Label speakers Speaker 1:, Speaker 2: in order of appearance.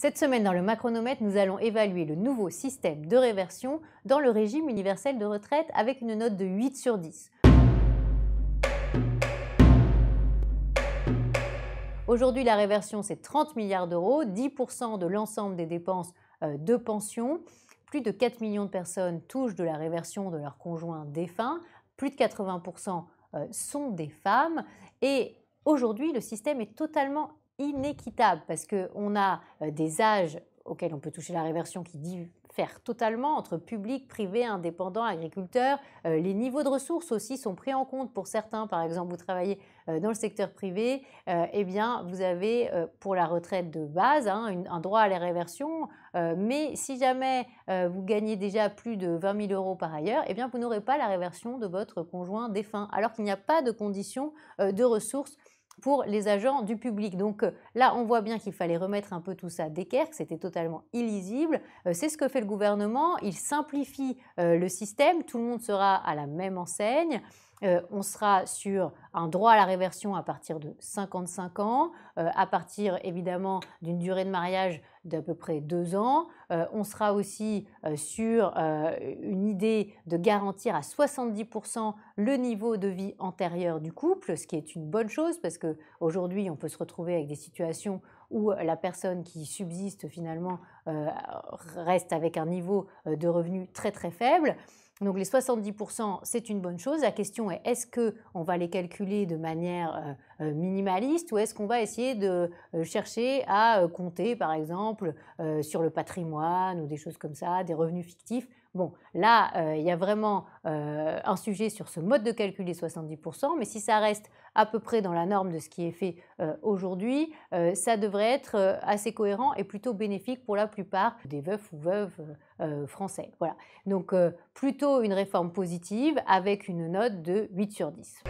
Speaker 1: Cette semaine, dans le Macronomètre, nous allons évaluer le nouveau système de réversion dans le régime universel de retraite avec une note de 8 sur 10. Aujourd'hui, la réversion, c'est 30 milliards d'euros, 10% de l'ensemble des dépenses de pension. Plus de 4 millions de personnes touchent de la réversion de leur conjoint défunt. Plus de 80% sont des femmes. Et aujourd'hui, le système est totalement inéquitable parce qu'on a des âges auxquels on peut toucher la réversion qui diffèrent totalement entre public, privé, indépendant, agriculteur. Les niveaux de ressources aussi sont pris en compte pour certains. Par exemple, vous travaillez dans le secteur privé, eh bien, vous avez pour la retraite de base un droit à la réversion, mais si jamais vous gagnez déjà plus de 20 000 euros par ailleurs, eh bien, vous n'aurez pas la réversion de votre conjoint défunt, alors qu'il n'y a pas de condition de ressources pour les agents du public. Donc là, on voit bien qu'il fallait remettre un peu tout ça d'équerre, que c'était totalement illisible. C'est ce que fait le gouvernement. Il simplifie le système. Tout le monde sera à la même enseigne. On sera sur un droit à la réversion à partir de 55 ans, à partir évidemment d'une durée de mariage d'à peu près 2 ans. On sera aussi sur une idée de garantir à 70% le niveau de vie antérieur du couple, ce qui est une bonne chose parce qu'aujourd'hui on peut se retrouver avec des situations où la personne qui subsiste finalement reste avec un niveau de revenu très très faible. Donc les 70%, c'est une bonne chose. La question est, est-ce qu'on va les calculer de manière minimaliste ou est-ce qu'on va essayer de chercher à compter, par exemple, sur le patrimoine ou des choses comme ça, des revenus fictifs? Bon, là, il y a vraiment un sujet sur ce mode de calcul des 70%, mais si ça reste à peu près dans la norme de ce qui est fait aujourd'hui, ça devrait être assez cohérent et plutôt bénéfique pour la plupart des veufs ou veuves français. Voilà. Donc, plutôt une réforme positive avec une note de 8 sur 10.